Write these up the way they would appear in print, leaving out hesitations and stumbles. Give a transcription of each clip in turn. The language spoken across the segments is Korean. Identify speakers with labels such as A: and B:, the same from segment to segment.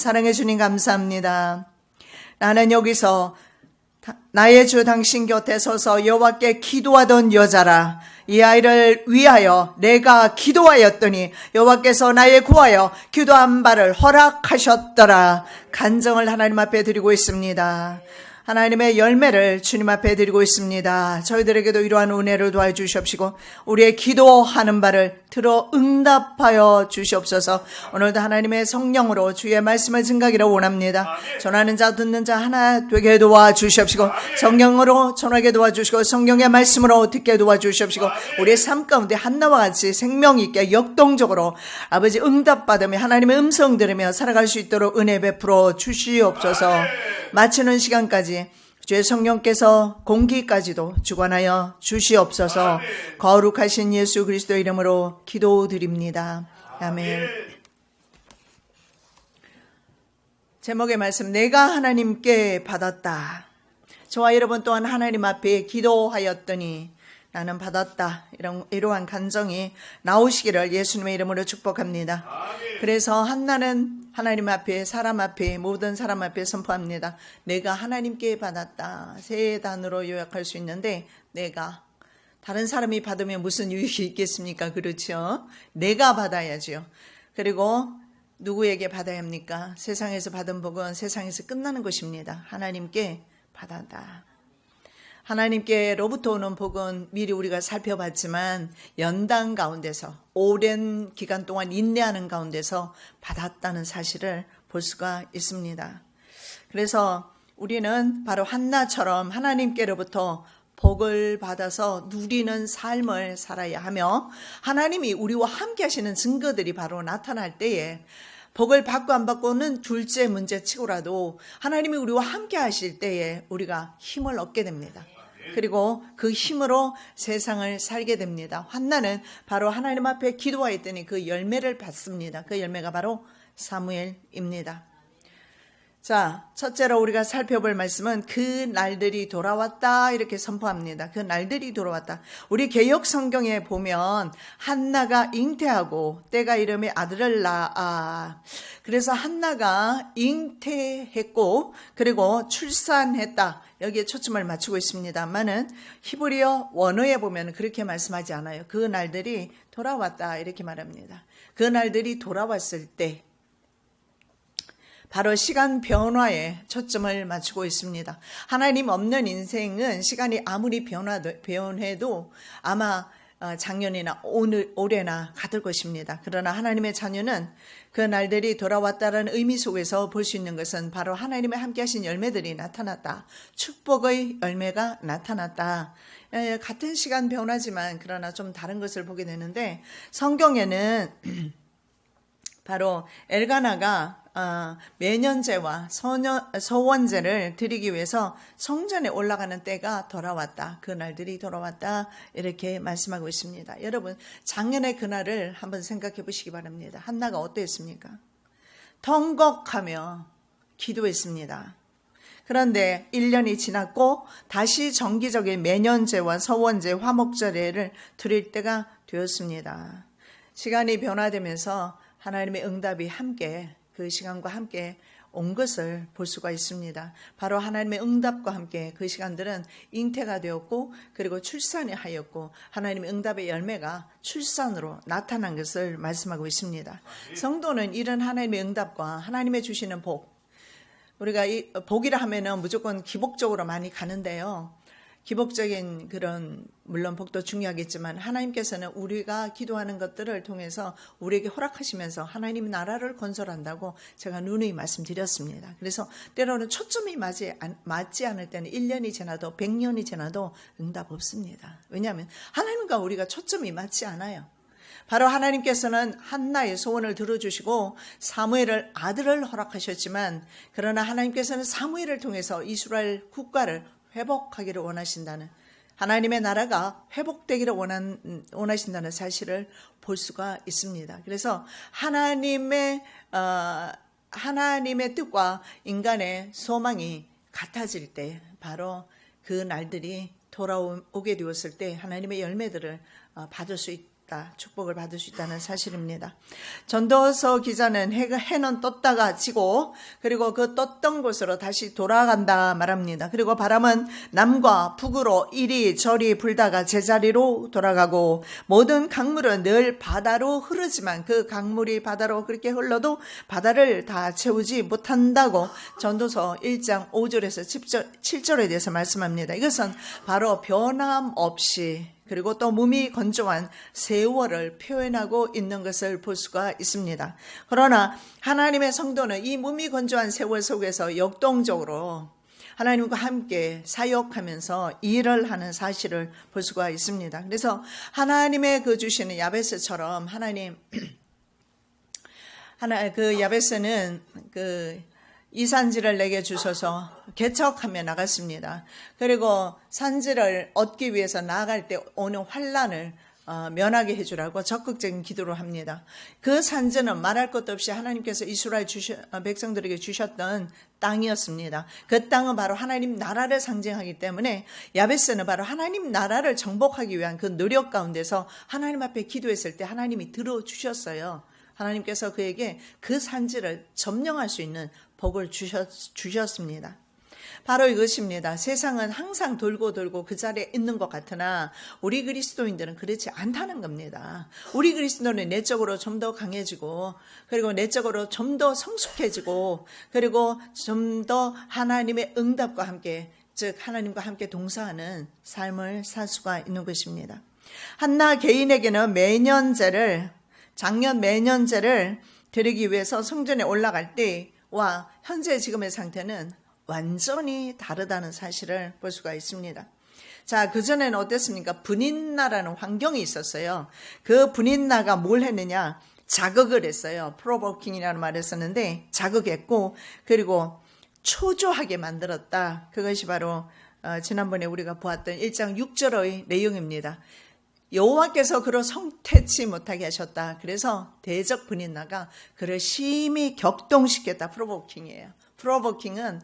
A: 사랑해 주님 감사합니다. 나는 여기서 나의 주 당신 곁에 서서 여호와께 기도하던 여자라. 이 아이를 위하여 내가 기도하였더니 여호와께서 나의 구하여 기도한 바를 허락하셨더라. 간증을 하나님 앞에 드리고 있습니다. 하나님의 열매를 주님 앞에 드리고 있습니다. 저희들에게도 이러한 은혜를 도와 주시옵시고 우리의 기도하는 바를 들어 응답하여 주시옵소서. 오늘도 하나님의 성령으로 주의 말씀을 증가하기를 원합니다. 전하는 자 듣는 자 하나 되게 도와주시옵시고 성령으로 전하게 도와주시고 성령의 말씀으로 듣게 도와주시옵시고 우리의 삶 가운데 한나와 같이 생명 있게 역동적으로 아버지 응답받으며 하나님의 음성 들으며 살아갈 수 있도록 은혜 베풀어 주시옵소서. 마치는 시간까지 주의 성령께서 공기까지도 주관하여 주시옵소서. 거룩하신 예수 그리스도 이름으로 기도드립니다. 아멘. 제목의 말씀, 내가 하나님께 받았다. 저와 여러분 또한 하나님 앞에 기도하였더니 나는 받았다. 이러한 간정이 나오시기를 예수님의 이름으로 축복합니다. 그래서 한나는 하나님 앞에, 사람 앞에, 모든 사람 앞에 선포합니다. 내가 하나님께 받았다. 세 단어로 요약할 수 있는데, 내가. 다른 사람이 받으면 무슨 유익이 있겠습니까? 그렇죠? 내가 받아야죠. 그리고 누구에게 받아야 합니까? 세상에서 받은 복은 세상에서 끝나는 것입니다. 하나님께 받았다. 하나님께로부터 오는 복은 미리 우리가 살펴봤지만 연단 가운데서 오랜 기간 동안 인내하는 가운데서 받았다는 사실을 볼 수가 있습니다. 그래서 우리는 바로 한나처럼 하나님께로부터 복을 받아서 누리는 삶을 살아야 하며 하나님이 우리와 함께 하시는 증거들이 바로 나타날 때에 복을 받고 안 받고는 둘째 문제치고라도 하나님이 우리와 함께 하실 때에 우리가 힘을 얻게 됩니다. 그리고 그 힘으로 세상을 살게 됩니다. 한나는 바로 하나님 앞에 기도하였더니 그 열매를 받습니다. 그 열매가 바로 사무엘입니다. 자, 첫째로 우리가 살펴볼 말씀은 그 날들이 돌아왔다 이렇게 선포합니다. 그 날들이 돌아왔다. 우리 개역 성경에 보면 한나가 잉태하고 때가 이름에 아들을 낳아. 그래서 한나가 잉태했고 그리고 출산했다. 여기에 초점을 맞추고 있습니다만은 히브리어 원어에 보면 그렇게 말씀하지 않아요. 그 날들이 돌아왔다 이렇게 말합니다. 그 날들이 돌아왔을 때 바로 시간 변화에 초점을 맞추고 있습니다. 하나님 없는 인생은 시간이 아무리 변해도 아마 작년이나 올해나 같을 것입니다. 그러나 하나님의 자녀는 그 날들이 돌아왔다는 의미 속에서 볼 수 있는 것은 바로 하나님의 함께 하신 열매들이 나타났다. 축복의 열매가 나타났다. 같은 시간 변화지만 그러나 좀 다른 것을 보게 되는데 성경에는 바로 엘가나가 매년제와 서원제를 드리기 위해서 성전에 올라가는 때가 돌아왔다. 그 날들이 돌아왔다. 이렇게 말씀하고 있습니다. 여러분, 작년의 그날을 한번 생각해 보시기 바랍니다. 한나가 어땠습니까? 덩걱하며 기도했습니다. 그런데 1년이 지났고 다시 정기적인 매년제와 서원제, 화목제례를 드릴 때가 되었습니다. 시간이 변화되면서 하나님의 응답이 함께 그 시간과 함께 온 것을 볼 수가 있습니다. 바로 하나님의 응답과 함께 그 시간들은 잉태가 되었고 그리고 출산이 하였고 하나님의 응답의 열매가 출산으로 나타난 것을 말씀하고 있습니다. 성도는 이런 하나님의 응답과 하나님의 주시는 복, 우리가 이 복이라 하면은 무조건 기복적으로 많이 가는데요. 기복적인 그런 물론 복도 중요하겠지만 하나님께서는 우리가 기도하는 것들을 통해서 우리에게 허락하시면서 하나님 나라를 건설한다고 제가 누누이 말씀드렸습니다. 그래서 때로는 초점이 맞지 않을 때는 1년이 지나도 100년이 지나도 응답 없습니다. 왜냐하면 하나님과 우리가 초점이 맞지 않아요. 바로 하나님께서는 한나의 소원을 들어주시고 사무엘을 아들을 허락하셨지만 그러나 하나님께서는 사무엘을 통해서 이스라엘 국가를 회복하기를 원하신다는 하나님의 나라가 회복되기를 원하신다는 사실을 볼 수가 있습니다. 그래서 하나님의 뜻과 인간의 소망이 같아질 때 바로 그 날들이 돌아오게 되었을 때 하나님의 열매들을 받을 수 있다. 축복을 받을 수 있다는 사실입니다. 전도서 기자는 해는 떴다가 지고 그리고 그 떴던 곳으로 다시 돌아간다 말합니다. 그리고 바람은 남과 북으로 이리저리 불다가 제자리로 돌아가고 모든 강물은 늘 바다로 흐르지만 그 강물이 바다로 그렇게 흘러도 바다를 다 채우지 못한다고 전도서 1장 5절에서 7절에 대해서 말씀합니다. 이것은 바로 변함없이 그리고 또 몸이 건조한 세월을 표현하고 있는 것을 볼 수가 있습니다. 그러나 하나님의 성도는 이 몸이 건조한 세월 속에서 역동적으로 하나님과 함께 사역하면서 일을 하는 사실을 볼 수가 있습니다. 그래서 하나님의 그 주시는 야베스처럼 그 야베스는 그 이산지를 내게 주셔서 개척하며 나갔습니다. 그리고 산지를 얻기 위해서 나아갈 때 오는 환난을 면하게 해주라고 적극적인 기도를 합니다. 그 산지는 말할 것도 없이 하나님께서 이스라엘 백성들에게 주셨던 땅이었습니다. 그 땅은 바로 하나님 나라를 상징하기 때문에 야베스는 바로 하나님 나라를 정복하기 위한 그 노력 가운데서 하나님 앞에 기도했을 때 하나님이 들어주셨어요. 하나님께서 그에게 그 산지를 점령할 수 있는 복을 주셨습니다. 바로 이것입니다. 세상은 항상 돌고 그 자리에 있는 것 같으나 우리 그리스도인들은 그렇지 않다는 겁니다. 우리 그리스도는 내적으로 좀 더 강해지고 그리고 내적으로 좀 더 성숙해지고 그리고 좀 더 하나님의 응답과 함께 즉 하나님과 함께 동사하는 삶을 살 수가 있는 것입니다. 한나 개인에게는 작년 매년제를 드리기 위해서 성전에 올라갈 때와 현재 지금의 상태는 완전히 다르다는 사실을 볼 수가 있습니다. 자, 그전에는 어땠습니까? 분인나라는 환경이 있었어요. 그 분인나가 뭘 했느냐? 자극을 했어요. 프로보킹이라는 말을 썼는데 자극했고 그리고 초조하게 만들었다. 그것이 바로 지난번에 우리가 보았던 1장 6절의 내용입니다. 여호와께서 그를 성태치 못하게 하셨다. 그래서 대적 분인나가 그를 심히 격동시켰다. 프로보킹이에요. 프로보킹은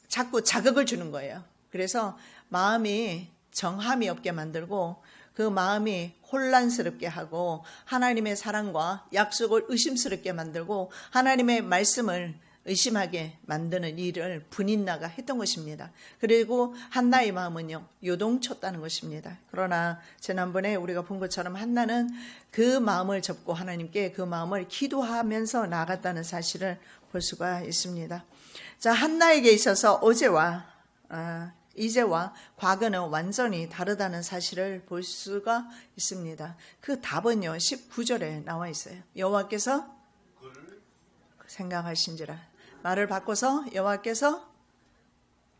A: 자꾸 자극을 주는 거예요. 그래서 마음이 정함이 없게 만들고 그 마음이 혼란스럽게 하고 하나님의 사랑과 약속을 의심스럽게 만들고 하나님의 말씀을 의심하게 만드는 일을 분인나가 했던 것입니다. 그리고 한나의 마음은요 요동쳤다는 것입니다. 그러나 지난번에 우리가 본 것처럼 한나는 그 마음을 접고 하나님께 그 마음을 기도하면서 나아갔다는 사실을 볼 수가 있습니다. 자, 한나에게 있어서 어제와 이제와 과거는 완전히 다르다는 사실을 볼 수가 있습니다. 그 답은요 19절에 나와 있어요. 여호와께서 생각하신지라. 말을 바꿔서 여호와께서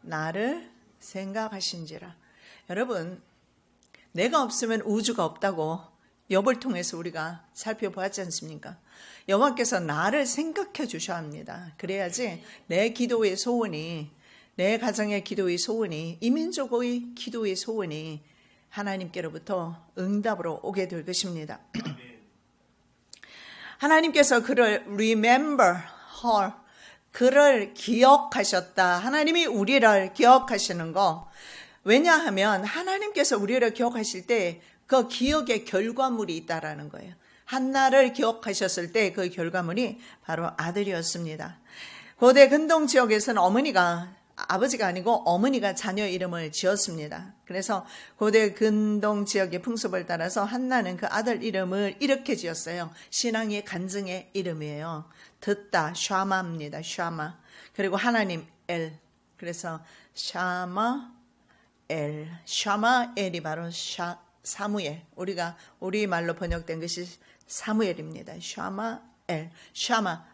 A: 나를 생각하신지라. 여러분, 내가 없으면 우주가 없다고 욥을 통해서 우리가 살펴보았지 않습니까? 여호와께서 나를 생각해 주셔야 합니다. 그래야지 내 기도의 소원이, 내 가정의 기도의 소원이, 이민족의 기도의 소원이 하나님께로부터 응답으로 오게 될 것입니다. 하나님께서 그를 remember her, 그를 기억하셨다. 하나님이 우리를 기억하시는 거. 왜냐하면 하나님께서 우리를 기억하실 때 그 기억의 결과물이 있다라는 거예요. 한나를 기억하셨을 때 그 결과물이 바로 아들이었습니다. 고대 근동 지역에서는 아버지가 아니고 어머니가 자녀 이름을 지었습니다. 그래서 고대 근동 지역의 풍습을 따라서 한나는 그 아들 이름을 이렇게 지었어요. 신앙의 간증의 이름이에요. 듣다, 샤마입니다. 샤마. 그리고 하나님, 엘. 그래서 샤마엘이 바로 사무엘. 우리 말로 번역된 것이 사무엘입니다. 샤마,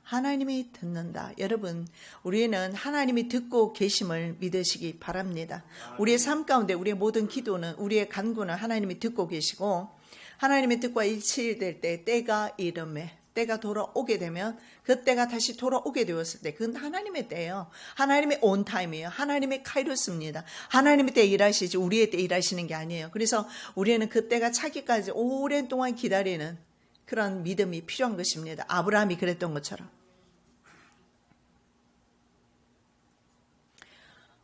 A: 하나님이 듣는다. 여러분, 우리는 하나님이 듣고 계심을 믿으시기 바랍니다. 우리의 삶 가운데 우리의 모든 기도는, 우리의 간구는 하나님이 듣고 계시고 하나님의 뜻과 일치될 때 때가 돌아오게 되면 그 때가 다시 돌아오게 되었을 때 그건 하나님의 때예요. 하나님의 온타임이에요. 하나님의 카이로스입니다. 하나님의 때 일하시지 우리의 때 일하시는 게 아니에요. 그래서 우리는 그 때가 차기까지 오랜 동안 기다리는 그런 믿음이 필요한 것입니다. 아브라함이 그랬던 것처럼.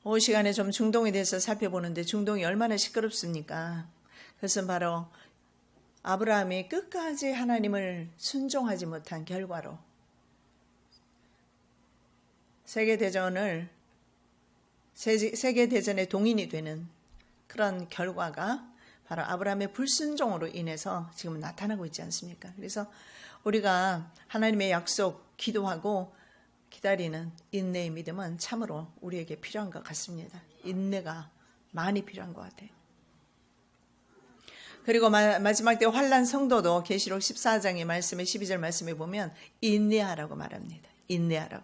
A: 오늘 시간에 좀 중동에 대해서 살펴보는데 중동이 얼마나 시끄럽습니까? 그것은 바로 아브라함이 끝까지 하나님을 순종하지 못한 결과로 세계대전의 동인이 되는 그런 결과가 바로 아브라함의 불순종으로 인해서 지금 나타나고 있지 않습니까? 그래서 우리가 하나님의 약속 기도하고 기다리는 인내의 믿음은 참으로 우리에게 필요한 것 같습니다. 인내가 많이 필요한 것 같아요. 그리고 마지막 때 환난 성도도 계시록 14장의 말씀에 12절 말씀에 보면 인내하라고 말합니다. 인내하라고.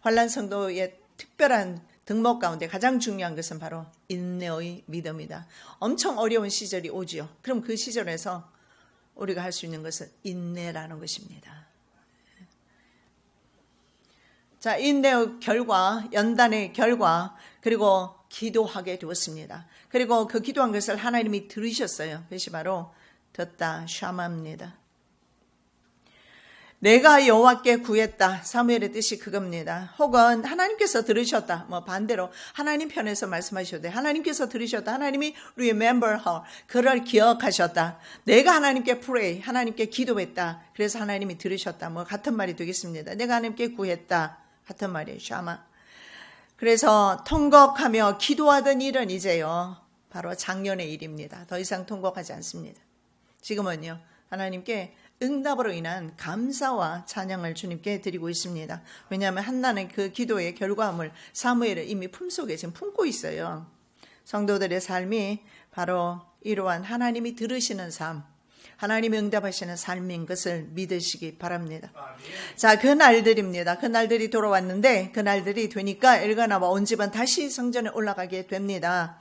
A: 환난 성도의 특별한 덕목 가운데 가장 중요한 것은 바로 인내의 믿음이다. 엄청 어려운 시절이 오지요. 그럼 그 시절에서 우리가 할 수 있는 것은 인내라는 것입니다. 자, 인내의 결과, 연단의 결과, 그리고 기도하게 되었습니다. 그리고 그 기도한 것을 하나님이 들으셨어요. 그것이 바로 듣다, 샤마입니다. 내가 여호와께 구했다. 사무엘의 뜻이 그겁니다. 혹은 하나님께서 들으셨다. 반대로 하나님 편에서 말씀하셔도 돼. 하나님께서 들으셨다. 하나님이 remember her. 그를 기억하셨다. 내가 하나님께 pray. 하나님께 기도했다. 그래서 하나님이 들으셨다. 같은 말이 되겠습니다. 내가 하나님께 구했다. 같은 말이에요. 샤마. 그래서 통곡하며 기도하던 일은 이제요. 바로 작년의 일입니다. 더 이상 통곡하지 않습니다. 지금은요. 하나님께 응답으로 인한 감사와 찬양을 주님께 드리고 있습니다. 왜냐하면 한나는 그 기도의 결과물 사무엘을 이미 품속에 지금 품고 있어요. 성도들의 삶이 바로 이러한 하나님이 들으시는 삶, 하나님이 응답하시는 삶인 것을 믿으시기 바랍니다. 자, 그 날들입니다. 그 날들이 돌아왔는데 그 날들이 되니까 엘가나와 온 집은 다시 성전에 올라가게 됩니다.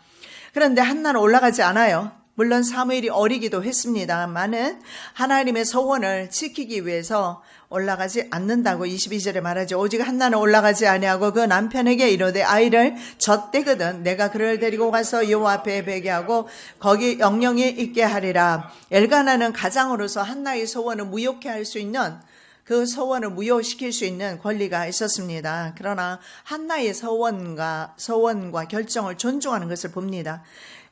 A: 그런데 한나는 올라가지 않아요. 물론 사무엘이 어리기도 했습니다만은 하나님의 서원을 지키기 위해서 올라가지 않는다고 22절에 말하죠. 오직 한나는 올라가지 아니하고 그 남편에게 이르되 아이를 젖대거든 내가 그를 데리고 가서 여호와 앞에 배게하고 거기 영영이 있게 하리라. 엘가나는 가장으로서 한나의 서원을 무효케 할 수 있는 그 서원을 무효시킬 수 있는 권리가 있었습니다. 그러나 한나의 서원과 결정을 존중하는 것을 봅니다.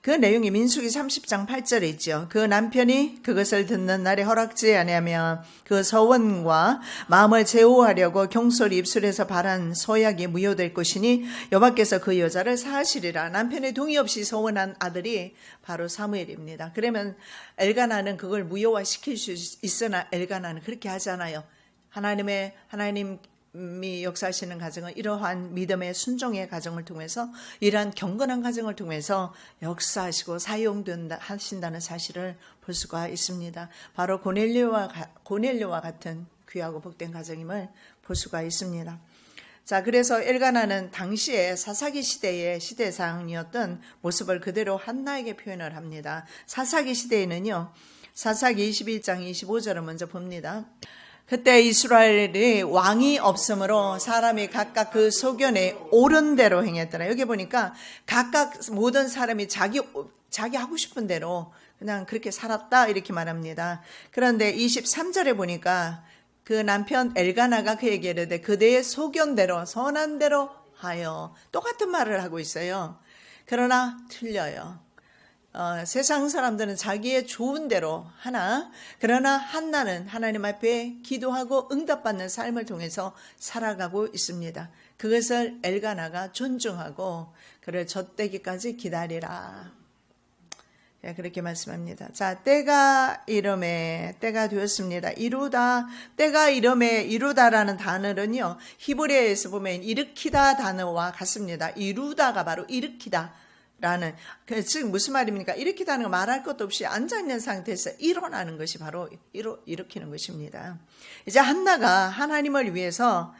A: 그 내용이 민수기 30장 8절에 있죠. 그 남편이 그것을 듣는 날에 허락지 아니하면 그 서원과 마음을 제어하려고 경솔이 입술에서 발한 서약이 무효될 것이니 여호와께서 그 여자를 사하시리라. 남편의 동의 없이 서원한 아들이 바로 사무엘입니다. 그러면 엘가나는 그걸 무효화시킬 수 있으나 엘가나는 그렇게 하지 않아요. 하나님이 역사하시는 가정은 이러한 믿음의 순종의 가정을 통해서 이러한 경건한 가정을 통해서 역사하시고 사용하신다는 사실을 볼 수가 있습니다. 바로 고넬료와 같은 귀하고 복된 가정임을 볼 수가 있습니다. 자, 그래서 엘가나는 당시에 사사기 시대의 시대상이었던 모습을 그대로 한나에게 표현을 합니다. 사사기 시대에는요, 사사기 21장 25절을 먼저 봅니다. 그때 이스라엘이 왕이 없으므로 사람이 각각 그 소견에 옳은 대로 행했더라. 여기 보니까 각각 모든 사람이 자기 하고 싶은 대로 그냥 그렇게 살았다 이렇게 말합니다. 그런데 23절에 보니까 그 남편 엘가나가 그에게 이르되 그대의 소견대로 선한 대로 하여 똑같은 말을 하고 있어요. 그러나 틀려요. 세상 사람들은 자기의 좋은 대로 하나, 그러나 한나는 하나님 앞에 기도하고 응답받는 삶을 통해서 살아가고 있습니다. 그것을 엘가나가 존중하고 그를 젖대기까지 기다리라. 그렇게 말씀합니다. 자, 때가 되었습니다. 때가 이루다라는 단어는요, 히브리어에서 보면 일으키다 단어와 같습니다. 이루다가 바로 일으키다. 즉 무슨 말입니까? 일으키다는 거 말할 것도 없이 앉아있는 상태에서 일어나는 것이 바로 일으키는 것입니다. 이제 한나가 하나님을 위해서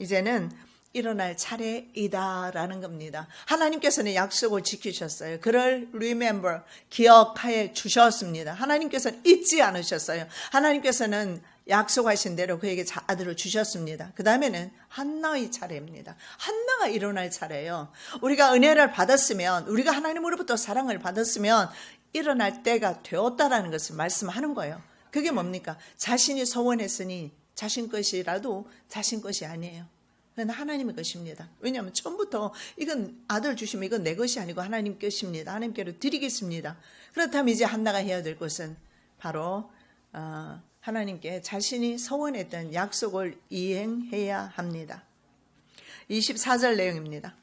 A: 이제는 일어날 차례이다라는 겁니다. 하나님께서는 약속을 지키셨어요. 그를 remember, 기억하여 주셨습니다. 하나님께서는 잊지 않으셨어요. 하나님께서는 약속하신 대로 그에게 아들을 주셨습니다. 그 다음에는 한나의 차례입니다. 한나가 일어날 차례예요. 우리가 은혜를 받았으면, 우리가 하나님으로부터 사랑을 받았으면 일어날 때가 되었다라는 것을 말씀하는 거예요. 그게 뭡니까? 자신이 소원했으니 자신 것이라도 자신 것이 아니에요. 그건 하나님의 것입니다. 왜냐하면 처음부터 이건 아들 주시면 이건 내 것이 아니고 하나님 것입니다. 하나님께로 드리겠습니다. 그렇다면 이제 한나가 해야 될 것은 바로 하나님께 자신이 서원했던 약속을 이행해야 합니다. 24절 내용입니다.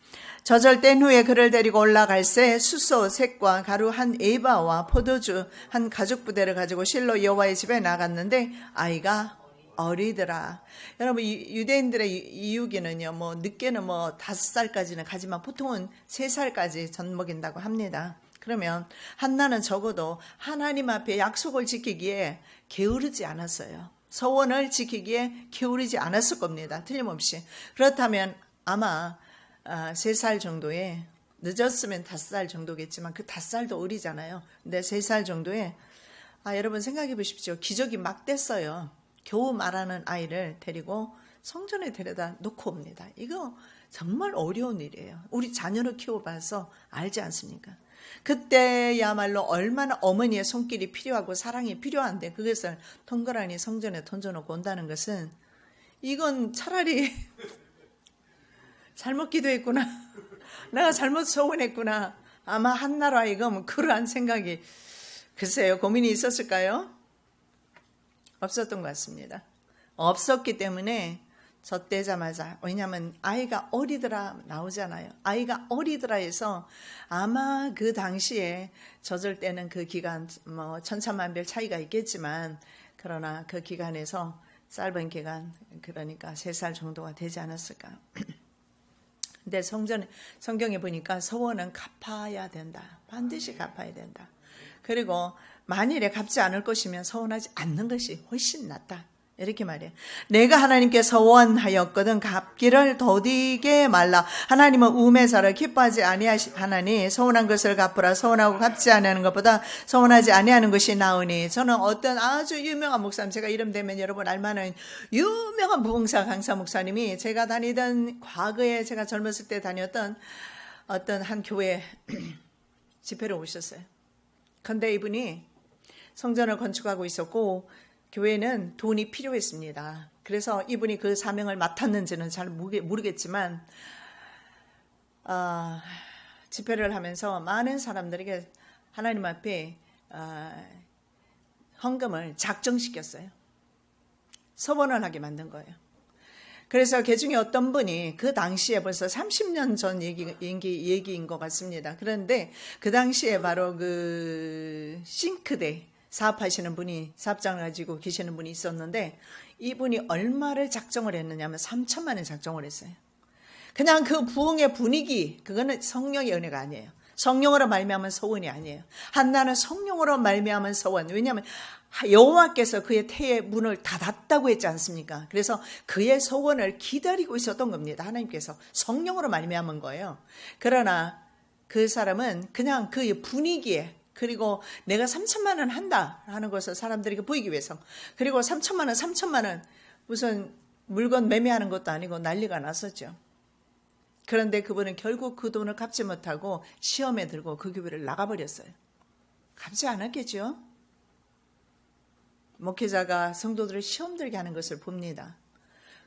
A: 저절된 후에 그를 데리고 올라갈새 숫소 셋과 가루 한 에바와 포도주 한 가죽 부대를 가지고 실로 여호와의 집에 나갔는데 아이가 어리더라. 여러분 유대인들의 이유기는요, 뭐 늦게는 뭐 5살까지는 가지만 보통은 3살까지 젖 먹인다고 합니다. 그러면 한나는 적어도 하나님 앞에 약속을 지키기에 게으르지 않았어요. 서원을 지키기에 게으르지 않았을 겁니다. 틀림없이. 그렇다면 아마 3살 정도에, 늦었으면 5살 정도겠지만 그 5살도 어리잖아요. 근데 3살 정도에 여러분 생각해 보십시오. 기적이 막 됐어요. 겨우 말하는 아이를 데리고 성전에 데려다 놓고 옵니다. 이거 정말 어려운 일이에요. 우리 자녀를 키워봐서 알지 않습니까? 그때야말로 얼마나 어머니의 손길이 필요하고 사랑이 필요한데 그것을 덩그러니 성전에 던져놓고 온다는 것은 이건 차라리 잘못 기도했구나. 내가 잘못 소원했구나. 아마 한나라 하여금 그러한 생각이 글쎄요 고민이 있었을까요? 없었던 것 같습니다. 없었기 때문에 젖대자마자, 왜냐하면 아이가 어리더라 나오잖아요. 아이가 어리더라 해서 아마 그 당시에 젖을 때는 그 기간 뭐 천차만별 차이가 있겠지만 그러나 그 기간에서 짧은 기간 그러니까 3살 정도가 되지 않았을까. 근데 성경에 보니까 서원은 갚아야 된다. 반드시 갚아야 된다. 그리고 만일에 갚지 않을 것이면 서원하지 않는 것이 훨씬 낫다. 이렇게 말해요. 내가 하나님께 서원하였거든 갚기를 더디게 말라. 하나님은 우매사를 기뻐하지 아니하나니 서원한 것을 갚으라. 서원하고 갚지 아니하는 것보다 서원하지 아니하는 것이 나으니. 저는 어떤 아주 유명한 목사님, 제가 이름 대면 여러분 알만한 유명한 부흥사 강사 목사님이 제가 다니던 과거에 제가 젊었을 때 다녔던 어떤 한 교회 집회를 오셨어요. 근데 이분이 성전을 건축하고 있었고 교회는 돈이 필요했습니다. 그래서 이분이 그 사명을 맡았는지는 잘 모르겠지만 집회를 하면서 많은 사람들에게 하나님 앞에 헌금을 작정시켰어요. 서원을 하게 만든 거예요. 그래서 그 중에 어떤 분이 그 당시에 벌써 30년 전 얘기인 것 같습니다. 그런데 그 당시에 바로 그 싱크대 사업하시는 분이 사업장을 가지고 계시는 분이 있었는데 이분이 얼마를 작정을 했느냐면 3천만 원 작정을 했어요. 그냥 그 부흥의 분위기, 그거는 성령의 은혜가 아니에요. 성령으로 말미암은 서원이 아니에요. 한나는 성령으로 말미암은 서원. 왜냐하면 여호와께서 그의 태의 문을 닫았다고 했지 않습니까? 그래서 그의 서원을 기다리고 있었던 겁니다. 하나님께서 성령으로 말미암은 거예요. 그러나 그 사람은 그냥 그 분위기에, 그리고 내가 3천만 원 한다 하는 것을 사람들에게 보이기 위해서, 그리고 3천만 원 무슨 물건 매매하는 것도 아니고 난리가 났었죠. 그런데 그분은 결국 그 돈을 갚지 못하고 시험에 들고 그 교회를 나가버렸어요. 갚지 않았겠죠. 목회자가 성도들을 시험 들게 하는 것을 봅니다.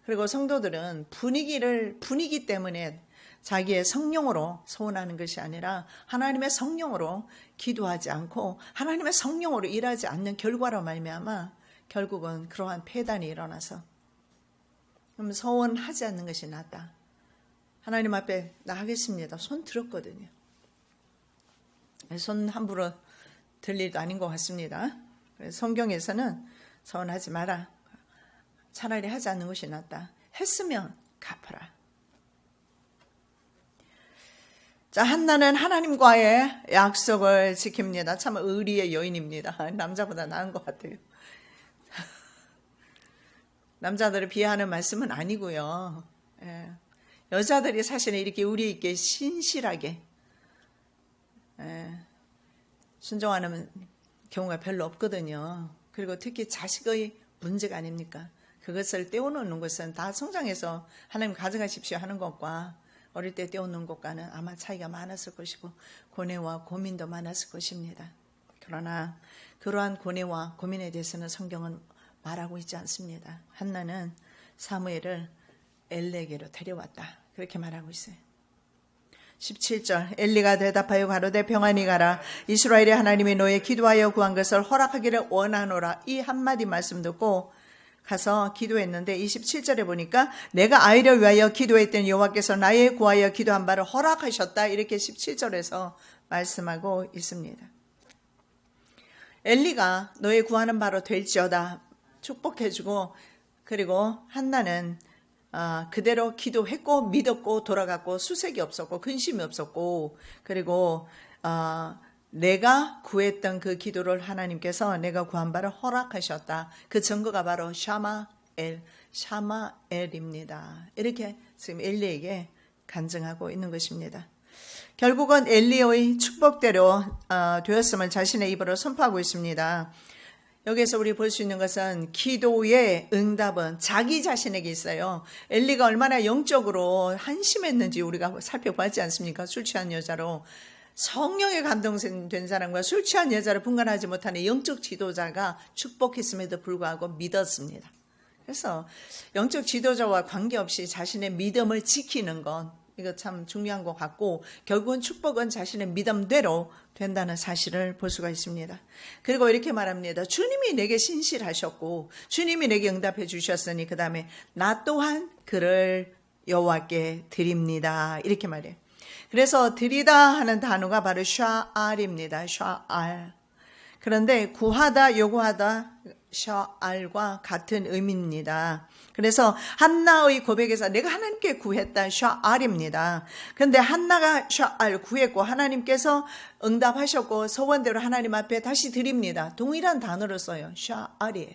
A: 그리고 성도들은 분위기 때문에 자기의 성령으로 소원하는 것이 아니라 하나님의 성령으로 기도하지 않고 하나님의 성령으로 일하지 않는 결과로 말미암아 결국은 그러한 폐단이 일어나서 그럼 소원하지 않는 것이 낫다. 하나님 앞에 나 하겠습니다. 손 들었거든요. 손 함부로 들 일도 아닌 것 같습니다. 성경에서는 소원하지 마라. 차라리 하지 않는 것이 낫다. 했으면 갚아라. 자, 한나는 하나님과의 약속을 지킵니다. 참 의리의 여인입니다. 남자보다 나은 것 같아요. 남자들을 비하하는 말씀은 아니고요. 여자들이 사실은 이렇게 의리 있게 신실하게 순종하는 경우가 별로 없거든요. 그리고 특히 자식의 문제가 아닙니까? 그것을 떼어놓는 것은 다 성장해서 하나님 가져가십시오 하는 것과 어릴 때 떼어놓는 것과는 아마 차이가 많았을 것이고 고뇌와 고민도 많았을 것입니다. 그러나 그러한 고뇌와 고민에 대해서는 성경은 말하고 있지 않습니다. 한나는 사무엘을 엘리에게로 데려왔다. 그렇게 말하고 있어요. 17절 엘리가 대답하여 가로되 평안히 가라. 이스라엘의 하나님이 너의 기도하여 구한 것을 허락하기를 원하노라. 이 한마디 말씀 듣고 가서 기도했는데 27절에 보니까 내가 아이를 위하여 기도했더니 여호와께서 나의 구하여 기도한 바를 허락하셨다. 이렇게 17절에서 말씀하고 있습니다. 엘리가 너의 구하는 바로 될지어다 축복해주고, 그리고 한나는 그대로 기도했고 믿었고 돌아갔고 수색이 없었고 근심이 없었고, 그리고 내가 구했던 그 기도를 하나님께서 내가 구한 바를 허락하셨다. 그 증거가 바로 샤마엘입니다. 이렇게 지금 엘리에게 간증하고 있는 것입니다. 결국은 엘리의 축복대로 되었음을 자신의 입으로 선포하고 있습니다. 여기에서 우리 볼 수 있는 것은 기도의 응답은 자기 자신에게 있어요. 엘리가 얼마나 영적으로 한심했는지 우리가 살펴보지 않습니까? 술 취한 여자로, 성령에 감동된 사람과 술 취한 여자를 분간하지 못하는 영적 지도자가 축복했음에도 불구하고 믿었습니다. 그래서 영적 지도자와 관계없이 자신의 믿음을 지키는 건 이거 참 중요한 것 같고, 결국은 축복은 자신의 믿음대로 된다는 사실을 볼 수가 있습니다. 그리고 이렇게 말합니다. 주님이 내게 신실하셨고 주님이 내게 응답해 주셨으니 그 다음에 나 또한 그를 여호와께 드립니다. 이렇게 말해요. 그래서 드리다 하는 단어가 바로 샤알입니다. 샤알. 그런데 구하다, 요구하다, 샤알과 같은 의미입니다. 그래서 한나의 고백에서 내가 하나님께 구했다, 샤알입니다. 그런데 한나가 샤알 구했고 하나님께서 응답하셨고 소원대로 하나님 앞에 다시 드립니다. 동일한 단어를 써요. 샤알이에요.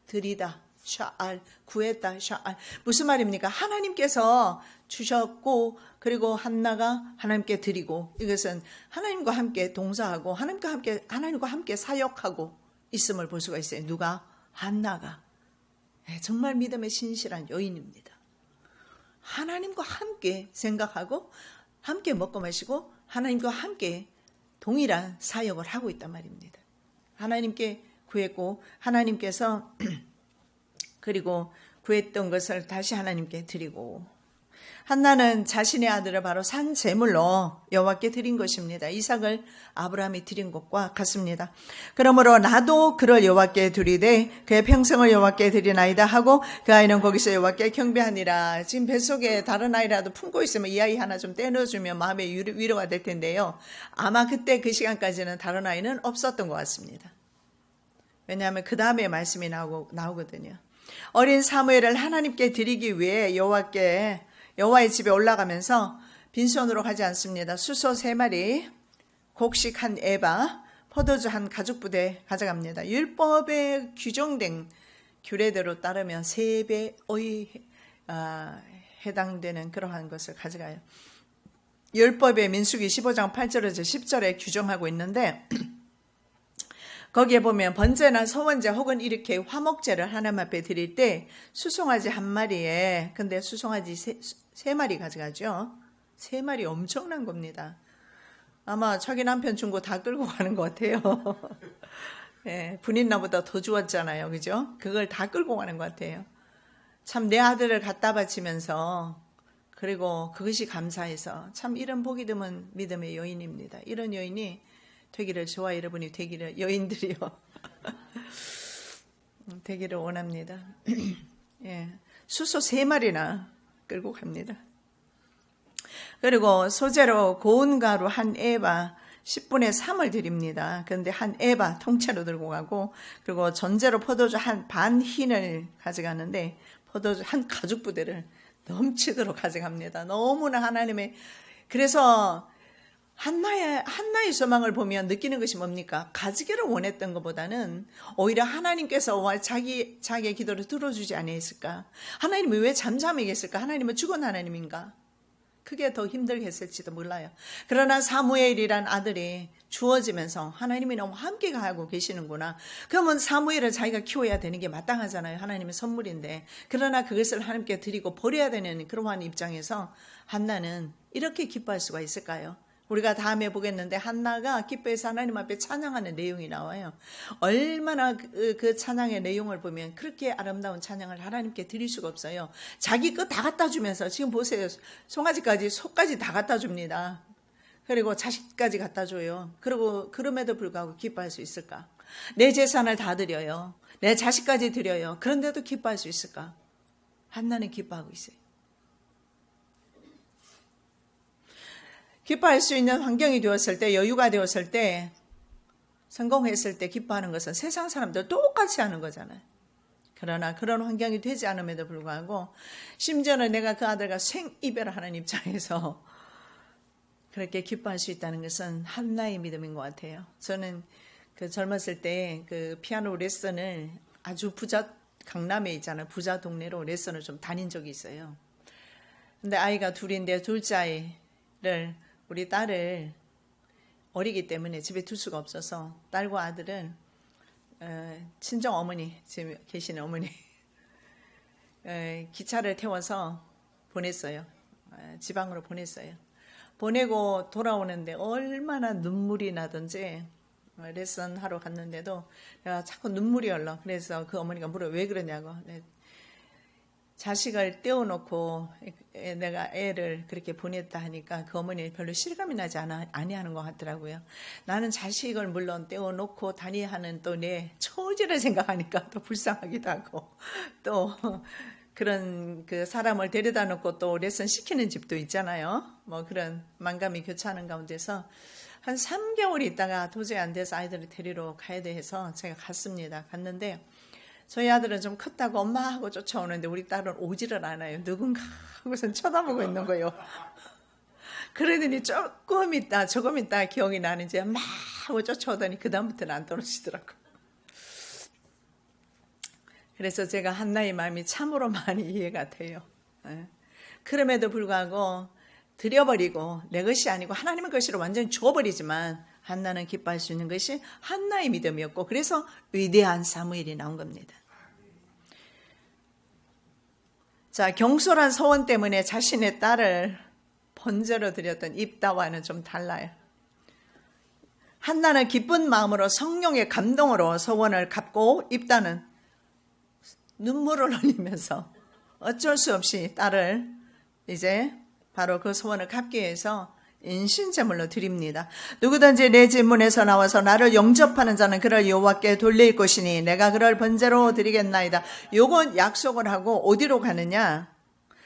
A: 드리다, 샤알, 구했다, 샤알. 무슨 말입니까? 하나님께서 주셨고, 그리고 한나가 하나님께 드리고, 이것은 하나님과 함께 동사하고 하나님과 함께 사역하고 있음을 볼 수가 있어요. 누가? 한나가. 정말 믿음에 신실한 여인입니다. 하나님과 함께 생각하고 함께 먹고 마시고 하나님과 함께 동일한 사역을 하고 있단 말입니다. 하나님께 구했고 하나님께서 그리고 구했던 것을 다시 하나님께 드리고, 한나는 자신의 아들을 바로 산 제물로 여호와께 드린 것입니다. 이삭을 아브라함이 드린 것과 같습니다. 그러므로 나도 그를 여호와께 드리되 그의 평생을 여호와께 드리나이다 하고 그 아이는 거기서 여호와께 경배하니라. 지금 뱃속에 다른 아이라도 품고 있으면 이 아이 하나 좀 떼어주면 마음의 위로가 될 텐데요. 아마 그때 그 시간까지는 다른 아이는 없었던 것 같습니다. 왜냐하면 그 다음에 말씀이 나오거든요. 어린 사무엘을 하나님께 드리기 위해 여호와의 집에 올라가면서 빈손으로 가지 않습니다. 수소 3마리, 곡식 1에바, 포도주 1 가죽부대 가져갑니다. 율법에 규정된 규례대로 따르면 3배의 해당되는 그러한 것을 가져가요. 율법의 민수기 15장 8절에서 10절에 규정하고 있는데, 거기에 보면 번제나 서원제 혹은 이렇게 화목제를 하나님 앞에 드릴 때 수송아지 1마리에, 근데 수송아지 3마리 가져가죠. 3마리 엄청난 겁니다. 아마 자기 남편 준 거 다 끌고 가는 것 같아요. 예, 분인 나보다 더 주었잖아요. 그죠? 그걸 다 끌고 가는 것 같아요. 참 내 아들을 갖다 바치면서, 그리고 그것이 감사해서, 참 이런 복이 드문 믿음의 여인입니다. 이런 여인이 되기를, 저와 여러분이 되기를, 여인들이요 되기를 원합니다. 예, 수소 3마리나 끌고 갑니다. 그리고 소재로 고운 가루 1에바 10분의 3을 드립니다. 그런데 1에바 통째로 들고 가고, 그리고 전제로 포도주 반 흰을 가져가는데 포도주 1 가죽부대를 넘치도록 가져갑니다. 너무나 하나님의, 그래서 한나의 소망을 보면 느끼는 것이 뭡니까? 가지기를 원했던 것보다는 오히려 하나님께서 자기의 기도를 들어주지 않았을까? 하나님이 왜 잠잠히 계실까? 하나님은 죽은 하나님인가? 그게 더 힘들게 했을지도 몰라요. 그러나 사무엘이란 아들이 주어지면서 하나님이 너무 함께 가고 계시는구나. 그러면 사무엘을 자기가 키워야 되는 게 마땅하잖아요. 하나님의 선물인데. 그러나 그것을 하나님께 드리고 버려야 되는 그러한 입장에서 한나는 이렇게 기뻐할 수가 있을까요? 우리가 다음에 보겠는데 한나가 기뻐해서 하나님 앞에 찬양하는 내용이 나와요. 얼마나 그 찬양의 내용을 보면 그렇게 아름다운 찬양을 하나님께 드릴 수가 없어요. 자기 거 다 갖다 주면서 지금 보세요. 송아지까지 소까지 다 갖다 줍니다. 그리고 자식까지 갖다 줘요. 그리고 그럼에도 불구하고 기뻐할 수 있을까? 내 재산을 다 드려요. 내 자식까지 드려요. 그런데도 기뻐할 수 있을까? 한나는 기뻐하고 있어요. 기뻐할 수 있는 환경이 되었을 때, 여유가 되었을 때, 성공했을 때 기뻐하는 것은 세상 사람들 똑같이 하는 거잖아요. 그러나 그런 환경이 되지 않음에도 불구하고 심지어는 내가 그 아들과 생이별하는 입장에서 그렇게 기뻐할 수 있다는 것은 한나의 믿음인 것 같아요. 저는 그 젊었을 때 그 피아노 레슨을 아주 부자, 강남에 있잖아요. 부자 동네로 레슨을 좀 다닌 적이 있어요. 근데 아이가 둘인데 둘째 아이를, 우리 딸을 어리기 때문에 집에 둘 수가 없어서 딸과 아들은 친정 어머니, 지금 계시는 어머니 기차를 태워서 보냈어요. 지방으로 보냈어요. 보내고 돌아오는데 얼마나 눈물이 나던지 레슨하러 갔는데도 내가 자꾸 눈물이 흘러. 그래서 그 어머니가 물어요. 왜 그러냐고. 자식을 떼어놓고 내가 애를 그렇게 보냈다 하니까 그 어머니 별로 실감이 나지 아니하는 것 같더라고요. 나는 자식을 물론 떼어놓고 다니하는 또 내 처지를 생각하니까 또 불쌍하기도 하고 또 그런 그 사람을 데려다 놓고 또 레슨 시키는 집도 있잖아요. 뭐 그런 만감이 교차하는 가운데서 한 3개월 있다가 도저히 안 돼서 아이들을 데리러 가야 돼 해서 제가 갔습니다. 갔는데 저희 아들은 좀 컸다고 엄마 하고 쫓아오는데 우리 딸은 오지를 않아요. 누군가 하고선 쳐다보고 있는 거예요. 그러더니 조금 있다 기억이 나는지 막 하고 쫓아오더니 그 다음부터는 안 떨어지더라고요. 그래서 제가 한나의 마음이 참으로 많이 이해가 돼요. 그럼에도 불구하고 드려버리고 내 것이 아니고 하나님의 것으로 완전히 줘버리지만 한나는 기뻐할 수 있는 것이 한나의 믿음이었고 그래서 위대한 사무엘이 나온 겁니다. 자, 경솔한 소원 때문에 자신의 딸을 번제로 드렸던 입다와는 좀 달라요. 한나는 기쁜 마음으로 성령의 감동으로 소원을 갚고 입다는 눈물을 흘리면서 어쩔 수 없이 딸을 이제 바로 그 소원을 갚기 위해서 인신제물로 드립니다. 누구든지 내 집 문에서 나와서 나를 영접하는 자는 그를 여호와께 돌릴 것이니 내가 그를 번제로 드리겠나이다. 요건 약속을 하고 어디로 가느냐?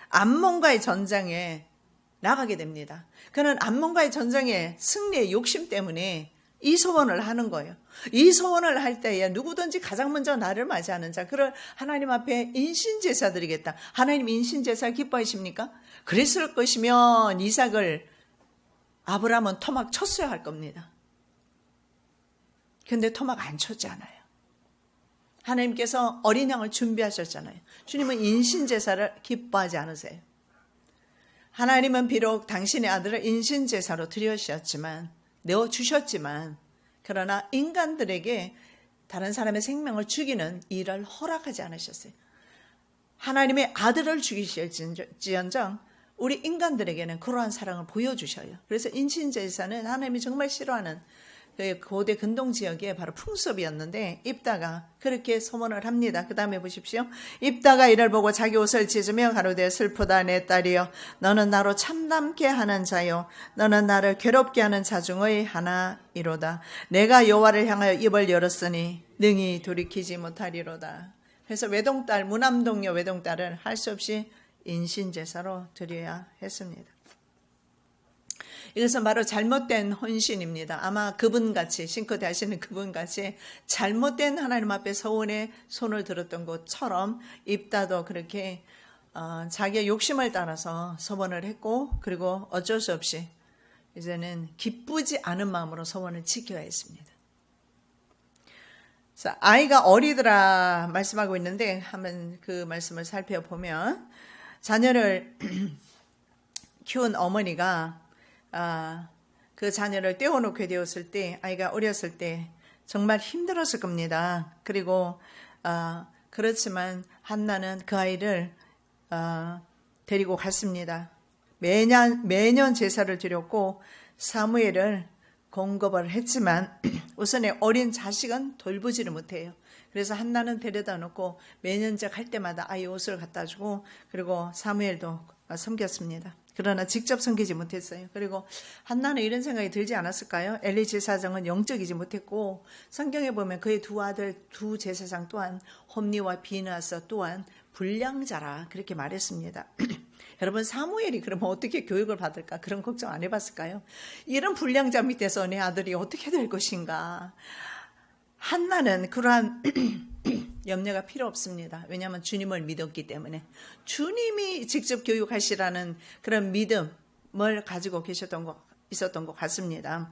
A: 암몬과의 전장에 나가게 됩니다. 그는 암몬과의 전장의 승리의 욕심 때문에 이 소원을 하는 거예요. 이 소원을 할 때에 누구든지 가장 먼저 나를 맞이하는 자, 그를 하나님 앞에 인신제사 드리겠다. 하나님 인신제사 기뻐하십니까? 그랬을 것이면 이삭을 아브라함은 토막 쳤어야 할 겁니다. 근데 토막 안 쳤잖아요. 하나님께서 어린 양을 준비하셨잖아요. 주님은 인신제사를 기뻐하지 않으세요. 하나님은 비록 당신의 아들을 인신제사로 드리셨지만 내어주셨지만 그러나 인간들에게 다른 사람의 생명을 죽이는 일을 허락하지 않으셨어요. 하나님의 아들을 죽이실지언정 우리 인간들에게는 그러한 사랑을 보여주셔요. 그래서 인신제사는 하나님이 정말 싫어하는 그 고대 근동 지역의 바로 풍습이었는데 입다가 그렇게 소원을 합니다. 그 다음에 보십시오. 입다가 이를 보고 자기 옷을 찢으며 가로되 슬프다 내 딸이여 너는 나로 참담케 하는 자요 너는 나를 괴롭게 하는 자 중의 하나이로다. 내가 여호와를 향하여 입을 열었으니 능히 돌이키지 못하리로다. 그래서 외동딸 무남동녀 외동딸을 할 수 없이 인신제사로 드려야 했습니다. 이것은 바로 잘못된 헌신입니다. 아마 그분같이 싱크대 하시는 그분같이 잘못된 하나님 앞에 서원에 손을 들었던 것처럼 입다도 그렇게 자기의 욕심을 따라서 서원을 했고 그리고 어쩔 수 없이 이제는 기쁘지 않은 마음으로 서원을 지켜야 했습니다. 자, 아이가 어리더라 말씀하고 있는데 한번 그 말씀을 살펴보면 자녀를 키운 어머니가 그 자녀를 떼어놓게 되었을 때 아이가 어렸을 때 정말 힘들었을 겁니다. 그리고 그렇지만 한나는 그 아이를 데리고 갔습니다. 매년 제사를 드렸고 사무엘을 공급을 했지만 우선에 어린 자식은 돌보지를 못해요. 그래서 한나는 데려다 놓고 매년작 할 때마다 아이 옷을 갖다 주고 그리고 사무엘도 섬겼습니다. 그러나 직접 섬기지 못했어요. 그리고 한나는 이런 생각이 들지 않았을까요? 엘리 제사장은 영적이지 못했고 성경에 보면 그의 두 아들 두 제사장 또한 홈니와 비느하스 또한 불량자라 그렇게 말했습니다. 여러분 사무엘이 그러면 어떻게 교육을 받을까? 그런 걱정 안 해봤을까요? 이런 불량자 밑에서 내 아들이 어떻게 될 것인가? 한나는 그러한 염려가 필요 없습니다. 왜냐하면 주님을 믿었기 때문에 주님이 직접 교육하시라는 그런 믿음을 가지고 있었던 것 같습니다.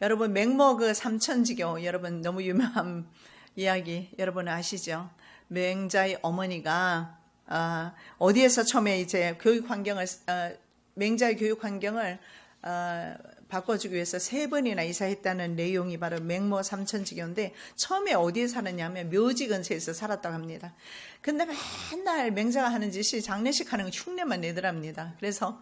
A: 여러분 맹모 그 삼천지교 여러분 너무 유명한 이야기 여러분 아시죠? 맹자의 어머니가 어디에서 처음에 이제 맹자의 교육 환경을 바꿔주기 위해서 3번이나 이사했다는 내용이 바로 맹모 삼천지교인데 처음에 어디에 사느냐면 묘지 근처에서 살았다고 합니다. 근데 맨날 맹자가 하는 짓이 장례식 하는 거 흉내만 내더랍니다. 그래서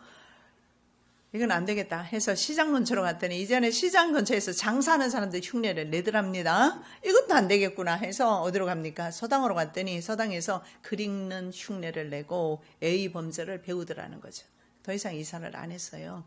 A: 이건 안 되겠다 해서 시장 근처로 갔더니 이전에 시장 근처에서 장사하는 사람들 흉내를 내더랍니다. 이것도 안 되겠구나 해서 어디로 갑니까? 서당으로 갔더니 서당에서 글 읽는 흉내를 내고 애의 범죄를 배우더라는 거죠. 더 이상 이사를 안 했어요.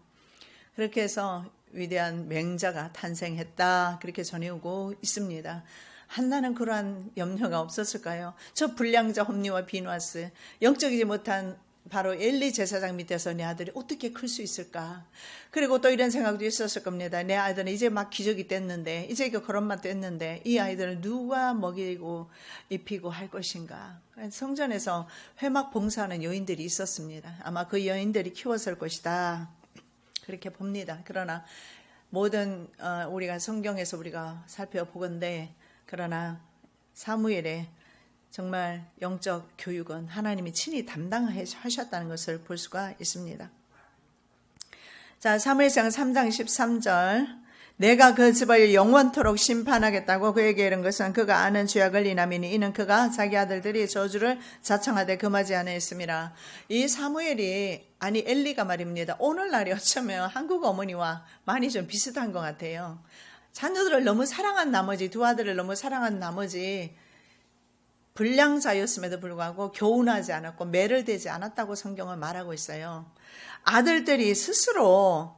A: 그렇게 해서 위대한 맹자가 탄생했다 그렇게 전해오고 있습니다. 한나는 그러한 염려가 없었을까요? 저 불량자 홈니와 비느하스 영적이지 못한 바로 엘리 제사장 밑에서 내 아들이 어떻게 클 수 있을까? 그리고 또 이런 생각도 있었을 겁니다. 내 아이들은 이제 막 기저귀 뗐는데 이제 그런만 뗐는데 이 아이들은 누가 먹이고 입히고 할 것인가? 성전에서 회막 봉사하는 여인들이 있었습니다. 아마 그 여인들이 키웠을 것이다 그렇게 봅니다. 그러나 모든 우리가 성경에서 우리가 살펴보건대 그러나 사무엘의 정말 영적 교육은 하나님이 친히 담당하셨다는 것을 볼 수가 있습니다. 자, 사무엘상 3장 13절 내가 그 집을 영원토록 심판하겠다고 그에게 이른 것은 그가 아는 죄악을 인함이니 이는 그가 자기 아들들이 저주를 자청하되 금하지 아니했음이라. 이 사무엘이 아니 엘리가 말입니다. 오늘날이 어쩌면 한국 어머니와 많이 좀 비슷한 것 같아요. 자녀들을 너무 사랑한 나머지 두 아들을 너무 사랑한 나머지 불량자였음에도 불구하고 교훈하지 않았고 매를대지 않았다고 성경은 말하고 있어요. 아들들이 스스로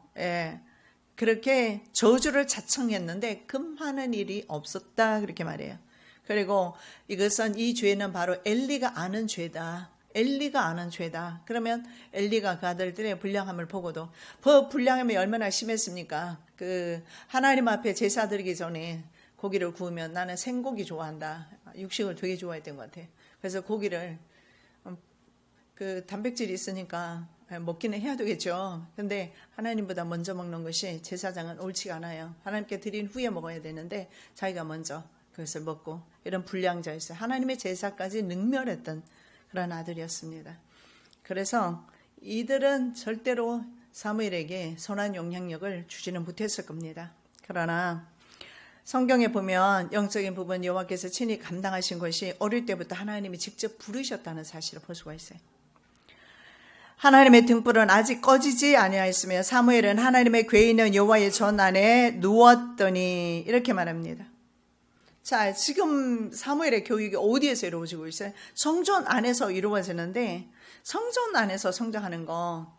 A: 그렇게 저주를 자청했는데 금하는 일이 없었다 그렇게 말해요. 그리고 이것은 이 죄는 바로 엘리가 아는 죄다. 엘리가 아는 죄다. 그러면 엘리가 그 아들들의 불량함을 보고도 그 불량함이 얼마나 심했습니까? 그 하나님 앞에 제사 드리기 전에 고기를 구우면 나는 생고기 좋아한다. 육식을 되게 좋아했던 것 같아요. 그래서 고기를 그 단백질이 있으니까 먹기는 해야 되겠죠. 근데 하나님보다 먼저 먹는 것이 제사장은 옳지가 않아요. 하나님께 드린 후에 먹어야 되는데 자기가 먼저 그것을 먹고 이런 불량자였어요. 하나님의 제사까지 능멸했던 그런 아들이었습니다. 그래서 이들은 절대로 사무엘에게 선한 영향력을 주지는 못했을 겁니다. 그러나 성경에 보면 영적인 부분 여호와께서 친히 감당하신 것이 어릴 때부터 하나님이 직접 부르셨다는 사실을 볼 수가 있어요. 하나님의 등불은 아직 꺼지지 아니하였으며 사무엘은 하나님의 궤에 있는 여호와의 전 안에 누웠더니 이렇게 말합니다. 자, 지금 사무엘의 교육이 어디에서 이루어지고 있어요? 성전 안에서 이루어지는데 성전 안에서 성장하는 거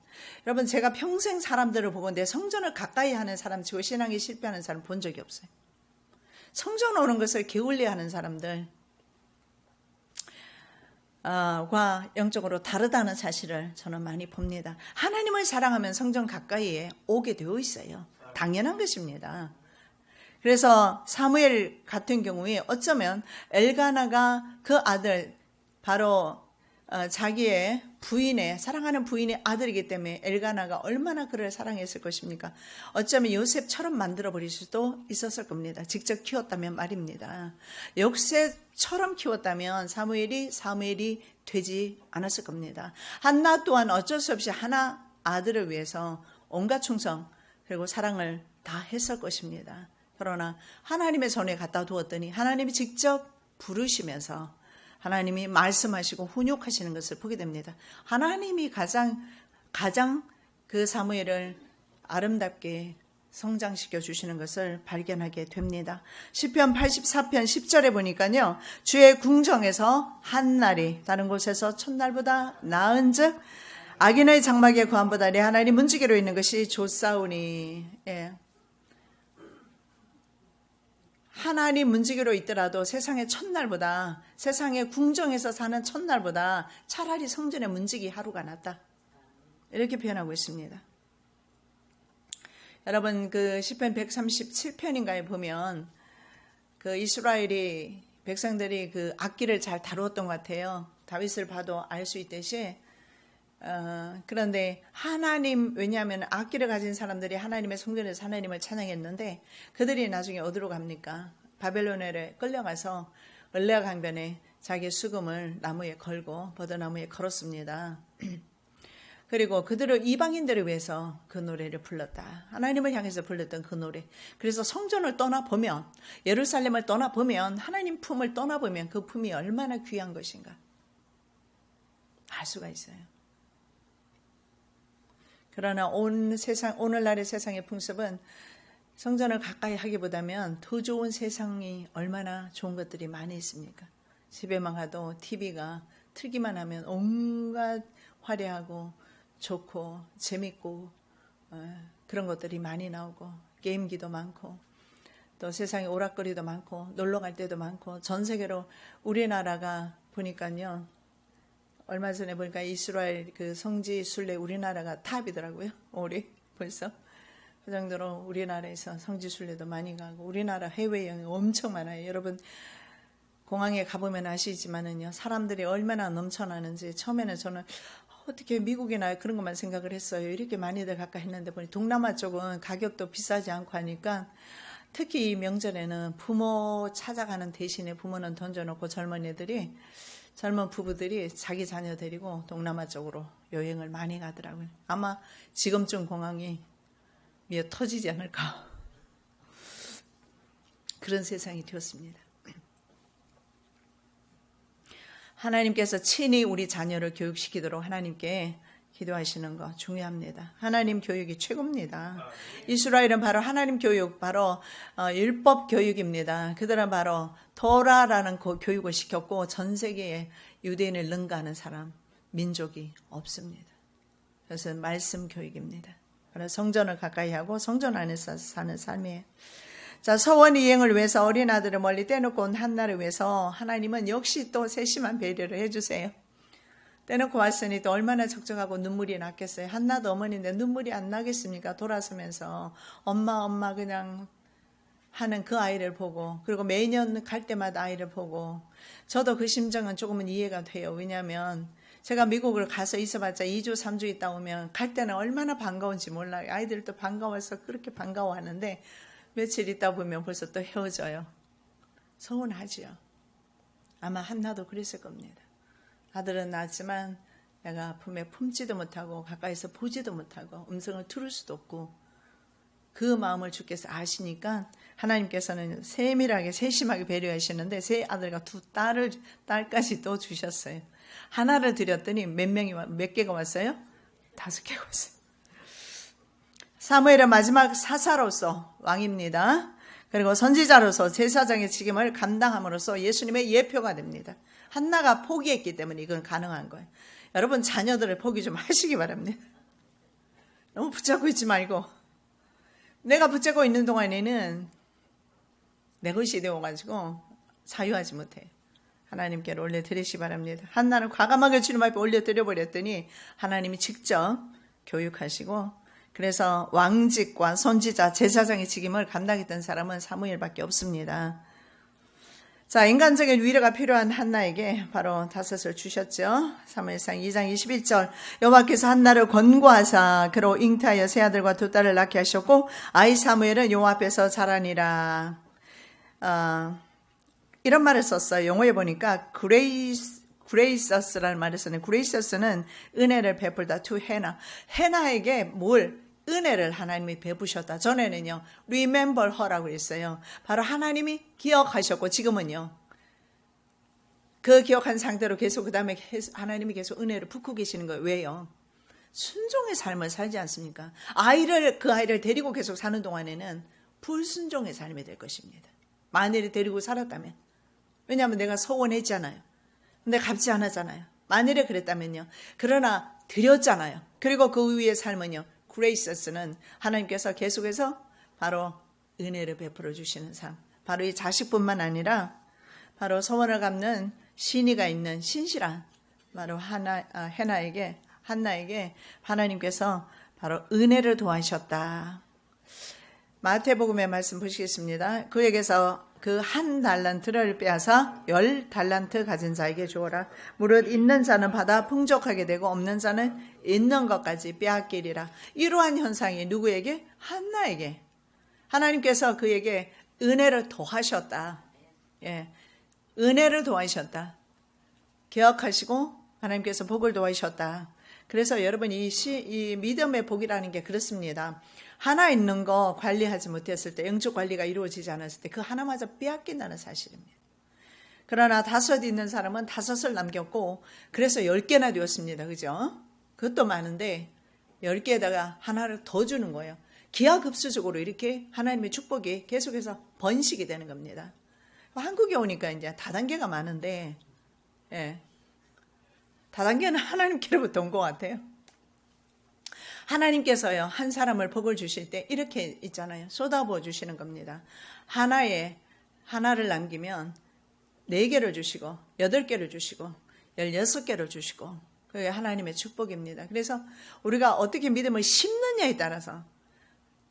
A: 여러분 제가 평생 사람들을 보건데 성전을 가까이 하는 사람 치고 신앙이 실패하는 사람 본 적이 없어요. 성전 오는 것을 게을리하는 사람들 과 영적으로 다르다는 사실을 저는 많이 봅니다. 하나님을 사랑하면 성전 가까이에 오게 되어 있어요. 당연한 것입니다. 그래서 사무엘 같은 경우에 어쩌면 엘가나가 그 아들 바로 자기의 부인의 사랑하는 부인의 아들이기 때문에 엘가나가 얼마나 그를 사랑했을 것입니까? 어쩌면 요셉처럼 만들어버릴 수도 있었을 겁니다. 직접 키웠다면 말입니다. 요셉처럼 키웠다면 사무엘이 되지 않았을 겁니다. 한나 또한 어쩔 수 없이 하나 아들을 위해서 온갖 충성 그리고 사랑을 다 했을 것입니다. 그러나 하나님의 손에 갖다 두었더니 하나님이 직접 부르시면서 하나님이 말씀하시고 훈육하시는 것을 보게 됩니다. 하나님이 가장 그 사무엘을 아름답게 성장시켜 주시는 것을 발견하게 됩니다. 시편 84편 10절에 보니까요. 주의 궁정에서 한 날이 다른 곳에서 첫날보다 나은즉 악인의 장막의 고함보다 내 하나님 문지기로 있는 것이 좋사오니. 예. 하나님 문지기로 있더라도 세상의 첫날보다, 세상의 궁정에서 사는 첫날보다 차라리 성전의 문지기 하루가 낫다. 이렇게 표현하고 있습니다. 여러분, 그 시편 137편인가에 보면 그 이스라엘이 백성들이 그 악기를 잘 다루었던 것 같아요. 다윗을 봐도 알 수 있듯이. 그런데 하나님, 왜냐하면 악기를 가진 사람들이 하나님의 성전에서 하나님을 찬양했는데 그들이 나중에 어디로 갑니까? 바벨론에 끌려가서 을레아 강변에 자기 수금을 나무에 걸고 버드나무에 걸었습니다. 그리고 그들을 이방인들을 위해서 그 노래를 불렀다. 하나님을 향해서 불렀던 그 노래. 그래서 성전을 떠나보면, 예루살렘을 떠나보면, 하나님 품을 떠나보면 그 품이 얼마나 귀한 것인가 알 수가 있어요. 그러나 오늘날의 세상의 풍습은 성전을 가까이 하기보다는 더 좋은 세상이 얼마나 좋은 것들이 많이 있습니까? 집에만 가도 TV가 틀기만 하면 온갖 화려하고 좋고 재밌고 그런 것들이 많이 나오고 게임기도 많고 또 세상에 오락거리도 많고 놀러 갈 때도 많고 전 세계로 우리나라가 보니까요. 얼마 전에 보니까 이스라엘 그 성지 순례 우리나라가 탑이더라고요. 올해 벌써. 그 정도로 우리나라에서 성지 순례도 많이 가고 우리나라 해외여행 엄청 많아요. 여러분 공항에 가보면 아시지만은요. 사람들이 얼마나 넘쳐나는지 처음에는 저는 어떻게 미국이나 그런 것만 생각을 했어요. 이렇게 많이들 갈까 했는데 보니 동남아 쪽은 가격도 비싸지 않고 하니까 특히 이 명절에는 부모 찾아가는 대신에 부모는 던져놓고 젊은 부부들이 자기 자녀 데리고 동남아 쪽으로 여행을 많이 가더라고요. 아마 지금쯤 공항이 미어 터지지 않을까. 그런 세상이 되었습니다. 하나님께서 친히 우리 자녀를 교육시키도록 하나님께 기도하시는 거 중요합니다. 하나님 교육이 최고입니다. 이스라엘은 바로 하나님 교육, 바로 율법 교육입니다. 그들은 바로 토라라는 교육을 시켰고 전 세계에 유대인을 능가하는 사람, 민족이 없습니다. 그래서 말씀 교육입니다. 그래서 성전을 가까이 하고 성전 안에서 사는 삶이에요. 자, 서원 이행을 위해서 어린아들을 멀리 떼놓고 온 한나를 위해서 하나님은 역시 또 세심한 배려를 해주세요. 떼놓고 왔으니 또 얼마나 적적하고 눈물이 났겠어요. 한나도 어머니인데 눈물이 안 나겠습니까? 돌아서면서 엄마 그냥 하는 그 아이를 보고 그리고 매년 갈 때마다 아이를 보고 저도 그 심정은 조금은 이해가 돼요. 왜냐하면 제가 미국을 가서 있어봤자 2주 3주 있다 오면 갈 때는 얼마나 반가운지 몰라요. 아이들도 반가워서 그렇게 반가워하는데 며칠 있다 보면 벌써 또 헤어져요. 서운하지요. 아마 한나도 그랬을 겁니다. 아들은 낳았지만 내가 품에 품지도 못하고 가까이서 보지도 못하고 음성을 들을 수도 없고 그 마음을 주께서 아시니까 하나님께서는 세밀하게 세심하게 배려하시는데 세 아들과 두 딸까지 또 주셨어요. 하나를 드렸더니 몇 개가 왔어요? 5개가 왔어요. 사무엘은 마지막 사사로서 왕입니다. 그리고 선지자로서 제사장의 책임을 감당함으로써 예수님의 예표가 됩니다. 한나가 포기했기 때문에 이건 가능한 거예요. 여러분 자녀들을 포기 좀 하시기 바랍니다. 너무 붙잡고 있지 말고 내가 붙잡고 있는 동안에는 내 것이 되어가지고 자유하지 못해. 하나님께로 올려드리시기 바랍니다. 한나는 과감하게 주님 앞에 올려드려버렸더니 하나님이 직접 교육하시고 그래서 왕직과 선지자, 제사장의 책임을 감당했던 사람은 사무엘밖에 없습니다. 자, 인간적인 위로가 필요한 한나에게 바로 다섯을 주셨죠. 사무엘상 2장 21절 여호와께서 한나를 권고하사 그로 잉태하여 세 아들과 두 딸을 낳게 하셨고 아이 사무엘은 여호와 앞에서 자라니라. 이런 말을 썼어요. 영어에 보니까 gracious라는 말을 썼는데 gracious는 은혜를 베풀다 to Hannah. 해나에게 뭘? 은혜를 하나님이 베푸셨다. 전에는요. remember her라고 했어요. 바로 하나님이 기억하셨고 지금은요. 그 기억한 상태로 계속 그 다음에 하나님이 계속 은혜를 붓고 계시는 거예요. 왜요? 순종의 삶을 살지 않습니까? 그 아이를 데리고 계속 사는 동안에는 불순종의 삶이 될 것입니다. 만일에 데리고 살았다면. 왜냐하면 내가 서원했잖아요. 근데 갚지 않았잖아요. 만일에 그랬다면요. 그러나 드렸잖아요. 그리고 그 위의 삶은요. 그레이서스는 하나님께서 계속해서 바로 은혜를 베풀어 주시는 삶. 바로 이 자식뿐만 아니라 바로 서원을 갚는 신의가 있는 신실한 바로 한나에게 하나님께서 바로 은혜를 도와주셨다. 마태복음의 말씀 보시겠습니다. 그에게서 그 1달란트를 빼앗아 10달란트 가진 자에게 주어라. 무릇 있는 자는 받아 풍족하게 되고 없는 자는 있는 것까지 빼앗기리라. 이러한 현상이 누구에게? 한나에게. 하나님께서 그에게 은혜를 더하셨다. 예, 은혜를 더하셨다. 기억하시고 하나님께서 복을 더하셨다. 그래서 여러분 이 믿음의 복이라는 게 그렇습니다. 하나 있는 거 관리하지 못했을 때, 영적 관리가 이루어지지 않았을 때 그 하나마저 빼앗긴다는 사실입니다. 그러나 5 있는 사람은 5을 남겼고 그래서 10개나 되었습니다. 그죠? 그것도 많은데 10개에다가 하나를 더 주는 거예요. 기하급수적으로 이렇게 하나님의 축복이 계속해서 번식이 되는 겁니다. 한국에 오니까 이제 다단계가 많은데, 예, 다단계는 하나님께로부터 온 것 같아요. 하나님께서요, 한 사람을 복을 주실 때 이렇게 있잖아요. 쏟아부어 주시는 겁니다. 하나를 남기면 4개를 주시고 8개를 주시고 16개를 주시고, 그게 하나님의 축복입니다. 그래서 우리가 어떻게 믿음을 심느냐에 따라서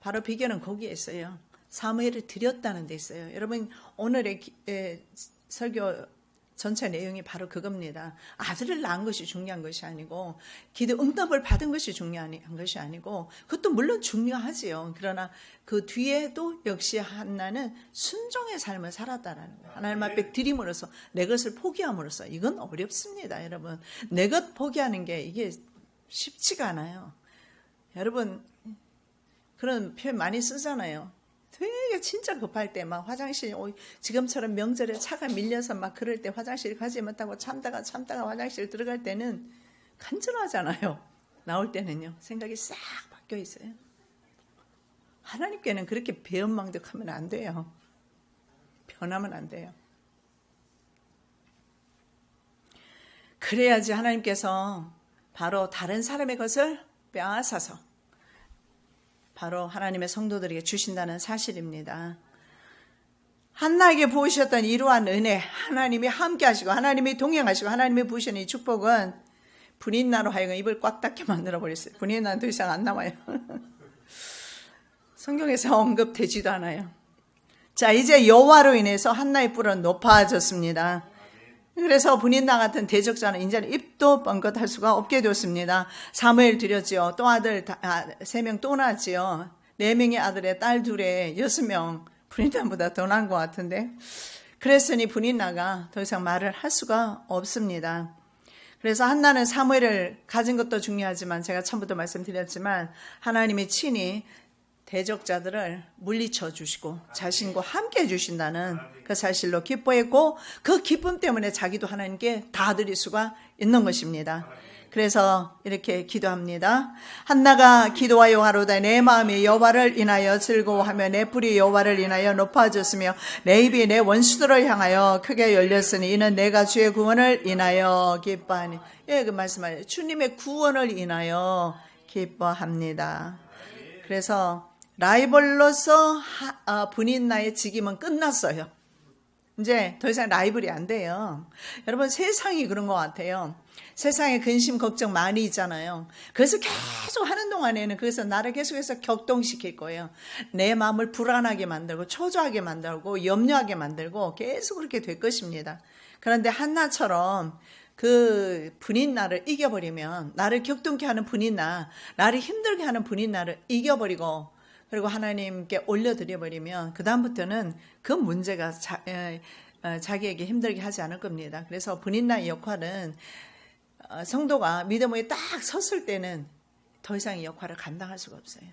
A: 바로 비결은 거기에 있어요. 사무엘을 드렸다는 데 있어요. 여러분 오늘의 설교 전체 내용이 바로 그겁니다. 아들을 낳은 것이 중요한 것이 아니고 기도 응답을 받은 것이 중요한 것이 아니고, 그것도 물론 중요하지요. 그러나 그 뒤에도 역시 한나는 순종의 삶을 살았다라는 거예요. 하나님 앞에 드림으로써 내 것을 포기함으로써. 이건 어렵습니다. 여러분 내 것 포기하는 게 이게 쉽지가 않아요. 여러분 그런 표현 많이 쓰잖아요. 되게 진짜 급할 때 막 화장실, 지금처럼 명절에 차가 밀려서 막 그럴 때 화장실 가지 못하고 참다가 화장실 들어갈 때는 간절하잖아요. 나올 때는요 생각이 싹 바뀌어 있어요. 하나님께는 그렇게 배은망덕하면 안 돼요. 변하면 안 돼요. 그래야지 하나님께서 바로 다른 사람의 것을 빼앗아서 바로 하나님의 성도들에게 주신다는 사실입니다. 한나에게 부으셨던 이러한 은혜, 하나님이 함께 하시고 하나님이 동행하시고 하나님이 부으시는 이 축복은 분인나로 하여금 입을 꽉 닫게 만들어 버렸어요. 분인나는 더 이상 안 남아요. 성경에서 언급되지도 않아요. 자, 이제 여호와로 인해서 한나의 뿔은 높아졌습니다. 그래서 분인나 같은 대적자는 이제는 입도 뻥긋할 수가 없게 되었습니다. 사무엘 드렸지요. 또 아들 3명 또 낳았지요. 4명의 아들의 딸 2에 6명. 분인나보다 더 나은 것 같은데. 그랬으니 분인나가 더 이상 말을 할 수가 없습니다. 그래서 한나는 사무엘을 가진 것도 중요하지만 제가 처음부터 말씀드렸지만 하나님이 친히 대적자들을 물리쳐 주시고 자신과 함께 해주신다는 그 사실로 기뻐했고, 그 기쁨 때문에 자기도 하나님께 다 드릴 수가 있는 것입니다. 그래서 이렇게 기도합니다. 한나가 기도하여 가로되 내 마음이 여호와를 인하여 즐거워하며 내 뿔이 여호와를 인하여 높아졌으며 내 입이 내 원수들을 향하여 크게 열렸으니 이는 내가 주의 구원을 인하여 기뻐하니. 예, 그 말씀하세요. 주님의 구원을 인하여 기뻐합니다. 그래서 라이벌로서 분인나의 직임은 끝났어요. 이제 더 이상 라이벌이 안 돼요. 여러분 세상이 그런 것 같아요. 세상에 근심 걱정 많이 있잖아요. 그래서 계속 하는 동안에는 그래서 나를 계속해서 격동시킬 거예요. 내 마음을 불안하게 만들고 초조하게 만들고 염려하게 만들고 계속 그렇게 될 것입니다. 그런데 한나처럼 그 분인나를 이겨버리면, 나를 격동케 하는 분인나, 나를 힘들게 하는 분인나를 이겨버리고 그리고 하나님께 올려드려버리면 그 다음부터는 그 문제가 자기에게 힘들게 하지 않을 겁니다. 그래서 분인나의 역할은 성도가 믿음에 딱 섰을 때는 더 이상 이 역할을 감당할 수가 없어요.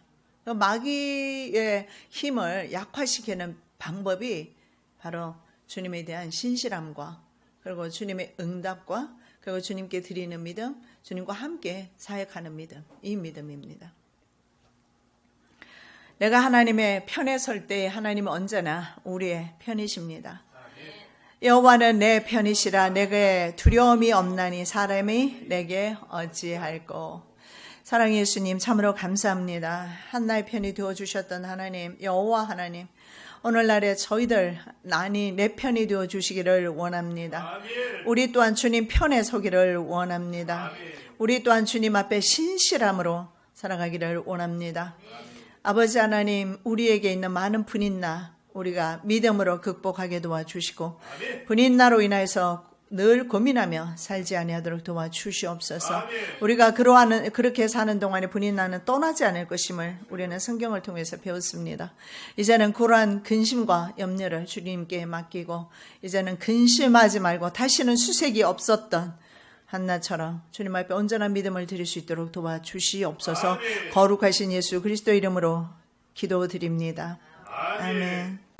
A: 마귀의 힘을 약화시키는 방법이 바로 주님에 대한 신실함과 그리고 주님의 응답과 그리고 주님께 드리는 믿음, 주님과 함께 사역하는 믿음, 이 믿음입니다. 내가 하나님의 편에 설 때 하나님은 언제나 우리의 편이십니다. 여호와는 내 편이시라 내게 두려움이 없나니 사람이 내게 어찌할꼬. 사랑의 예수님 참으로 감사합니다. 한나의 편이 되어주셨던 하나님, 여호와 하나님, 오늘날에 저희들 난이 내 편이 되어주시기를 원합니다. 우리 또한 주님 편에 서기를 원합니다. 우리 또한 주님 앞에 신실함으로 살아가기를 원합니다. 아버지 하나님, 우리에게 있는 많은 분인나 우리가 믿음으로 극복하게 도와주시고 분인나로 인해서 늘 고민하며 살지 아니하도록 도와주시옵소서. 우리가 그렇게 사는 동안에 분인나는 떠나지 않을 것임을 우리는 성경을 통해서 배웠습니다. 이제는 그러한 근심과 염려를 주님께 맡기고 이제는 근심하지 말고 다시는 수색이 없었던 한나처럼 주님 앞에 온전한 믿음을 드릴 수 있도록 도와주시옵소서. 거룩하신 예수 그리스도 이름으로 기도드립니다. 아멘.